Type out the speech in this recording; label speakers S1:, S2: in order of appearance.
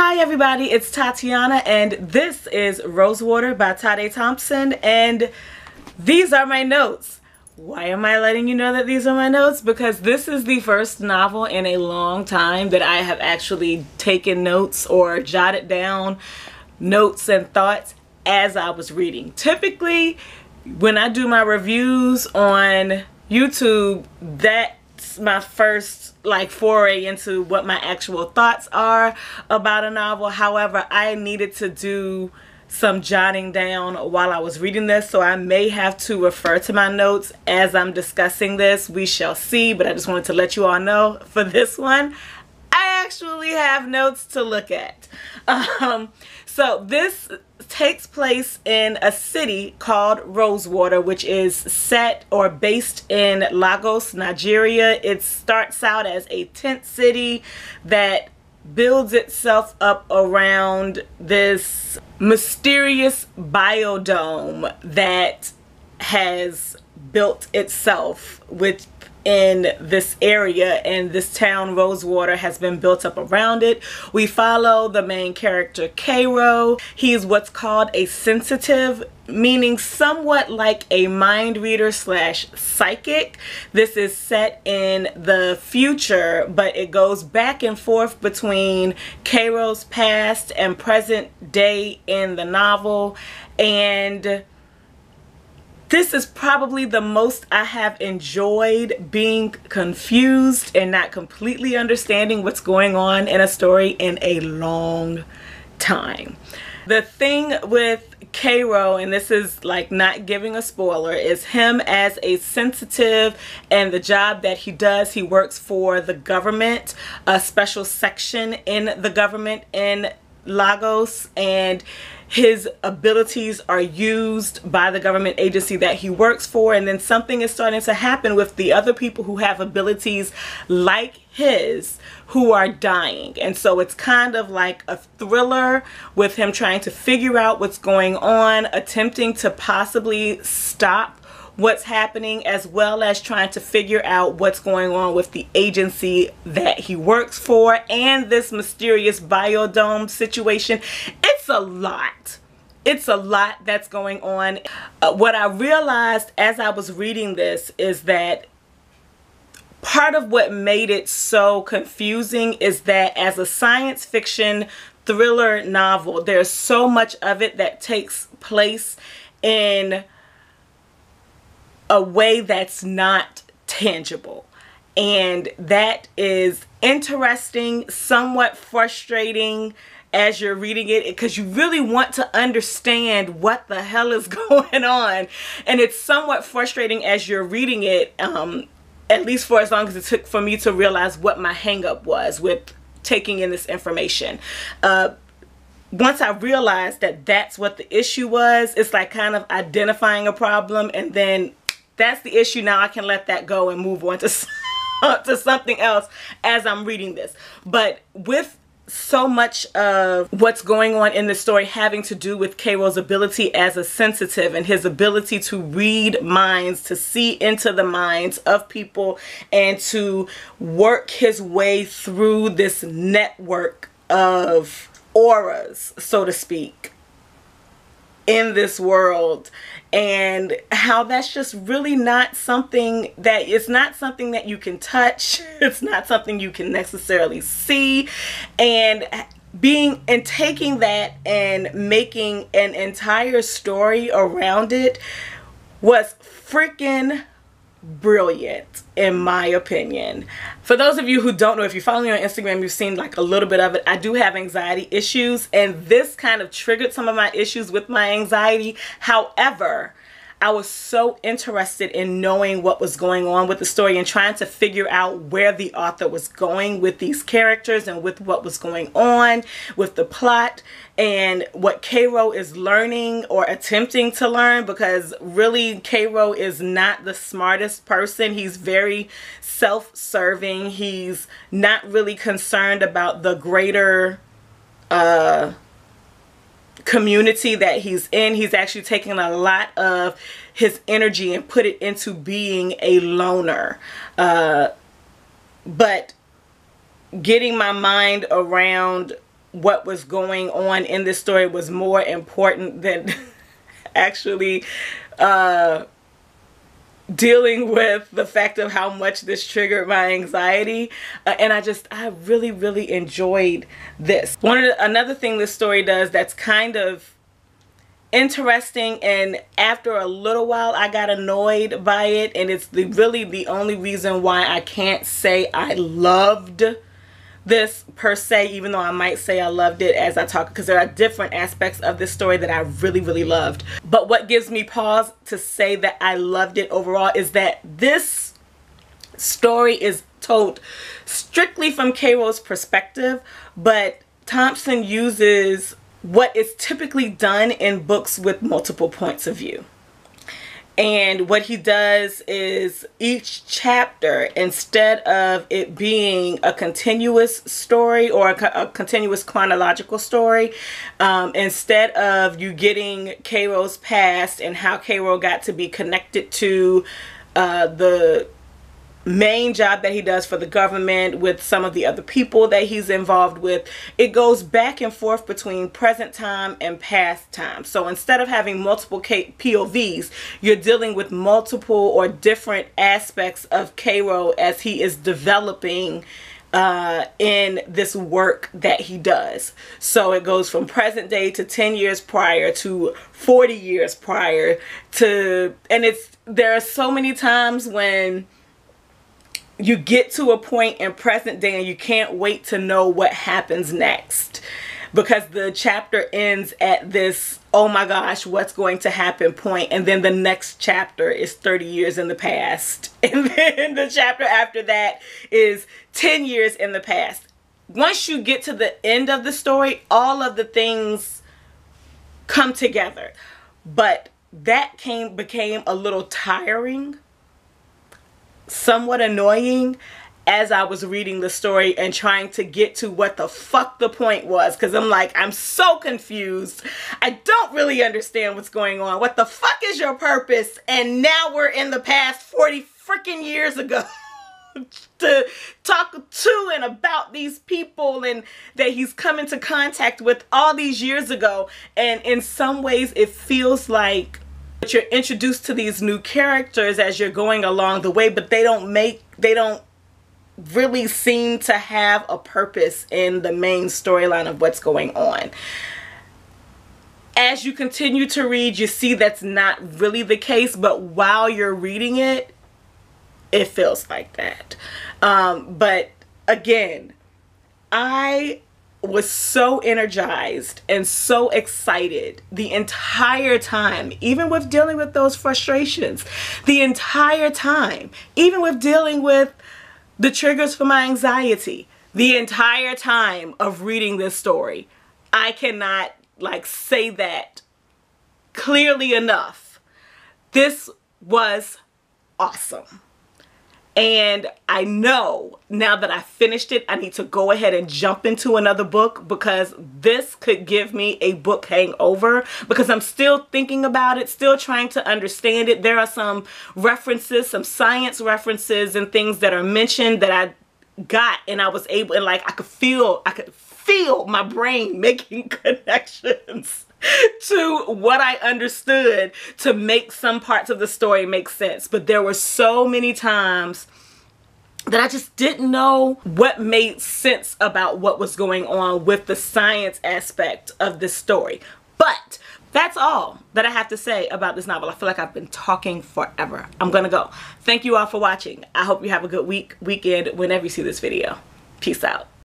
S1: Hi everybody, it's Tatiana and this is Rosewater by Tade Thompson, and these are my notes. Why am I letting you know that these are my notes? Because this is the first novel in a long time that I have actually taken notes or jotted down notes and thoughts as I was reading. Typically, when I do my reviews on YouTube, that's my first foray into what my actual thoughts are about a novel. However, I needed to do some jotting down while I was reading this, so I may have to refer to my notes as I'm discussing this. We shall see, but I just wanted to let you all know for this one, I actually have notes to look at. So this takes place in a city called Rosewater, which is set or based in Lagos, Nigeria. It starts out as a tent city that builds itself up around this mysterious biodome that has built itself within this area, and this town Rosewater has been built up around it. We follow the main character Cairo. He's what's called a sensitive, meaning somewhat like a mind reader slash psychic. This is set in the future, but it goes back and forth between Cairo's past and present day in the novel, and this is probably the most I have enjoyed being confused and not completely understanding what's going on in a story in a long time. The thing with Cairo, and this is like not giving a spoiler, is him as a sensitive and the job that he does. He works for the government, a special section in the government in Lagos, and his abilities are used by the government agency that he works for, and then something is starting to happen with the other people who have abilities like his who are dying. And so it's kind of like a thriller with him trying to figure out what's going on, attempting to possibly stop what's happening, as well as trying to figure out what's going on with the agency that he works for and this mysterious biodome situation. It's a lot. It's a lot that's going on. What I realized as I was reading this is that part of what made it so confusing is that as a science fiction thriller novel, there's so much of it that takes place in a way that's not tangible, and that is interesting, somewhat frustrating as you're reading it, because you really want to understand what the hell is going on, and it's somewhat frustrating as you're reading it, at least for as long as it took for me to realize what my hang-up was with taking in this information. Once I realized that that's what the issue was, it's like kind of identifying a problem, and then that's the issue. Now I can let that go and move on to something else as I'm reading this. But with so much of what's going on in the story having to do with Cairo's ability as a sensitive and his ability to read minds, to see into the minds of people, and to work his way through this network of auras, so to speak, in this world, and how that's just really not something that, it's not something that you can touch, it's not something you can necessarily see, and taking that and making an entire story around it was freaking brilliant, in my opinion. For those of you who don't know, if you follow me on Instagram, you've seen like a little bit of it. I do have anxiety issues, and this kind of triggered some of my issues with my anxiety. However, I was so interested in knowing what was going on with the story and trying to figure out where the author was going with these characters and with what was going on with the plot and what Cairo is learning or attempting to learn, because really Cairo is not the smartest person. He's very self-serving. He's not really concerned about the greater community that he's in. He's actually taken a lot of his energy and put it into being a loner. But getting my mind around what was going on in this story was more important than actually dealing with the fact of how much this triggered my anxiety. And I really enjoyed this. Another thing this story does that's kind of interesting, and after a little while I got annoyed by it, and it's really the only reason why I can't say I loved this per se, even though I might say I loved it as I talk, because there are different aspects of this story that I really loved. But what gives me pause to say that I loved it overall is that this story is told strictly from Caro's perspective, but Thompson uses what is typically done in books with multiple points of view. And what he does is each chapter, instead of it being a continuous story or a continuous chronological story, instead of you getting Caro's past and how Caro got to be connected to the main job that he does for the government with some of the other people that he's involved with, it goes back and forth between present time and past time. So instead of having multiple POVs, you're dealing with multiple or different aspects of Caro as he is developing in this work that he does. So it goes from present day to 10 years prior to 40 years prior to, and there are so many times when you get to a point in present day and you can't wait to know what happens next, because the chapter ends at this, oh my gosh, what's going to happen point, and then the next chapter is 30 years in the past, and then the chapter after that is 10 years in the past. Once you get to the end of the story, all of the things come together, but that became a little tiring, somewhat annoying as I was reading the story and trying to get to what the fuck the point was, because I'm like, I'm so confused. I don't really understand what's going on. What the fuck is your purpose? And now we're in the past 40 freaking years ago to talk to and about these people and that he's come into contact with all these years ago. And in some ways it feels like you're introduced to these new characters as you're going along the way, but they don't really seem to have a purpose in the main storyline of what's going on. As you continue to read, you see that's not really the case, but while you're reading it, it feels like that. But again, I was so energized and so excited the entire time, even with dealing with those frustrations, the entire time, even with dealing with the triggers for my anxiety, the entire time of reading this story. I cannot say that clearly enough. This was awesome. And I know now that I finished it, I need to go ahead and jump into another book, because this could give me a book hangover, because I'm still thinking about it, still trying to understand it. There are some references, some science references and things that are mentioned that I got, and I was able, and I could feel my brain making connections to what I understood to make some parts of the story make sense. But there were so many times that I just didn't know what made sense about what was going on with the science aspect of this story. But that's all that I have to say about this novel. I feel like I've been talking forever. I'm gonna go. Thank you all for watching. I hope you have a good weekend whenever you see this video. Peace out.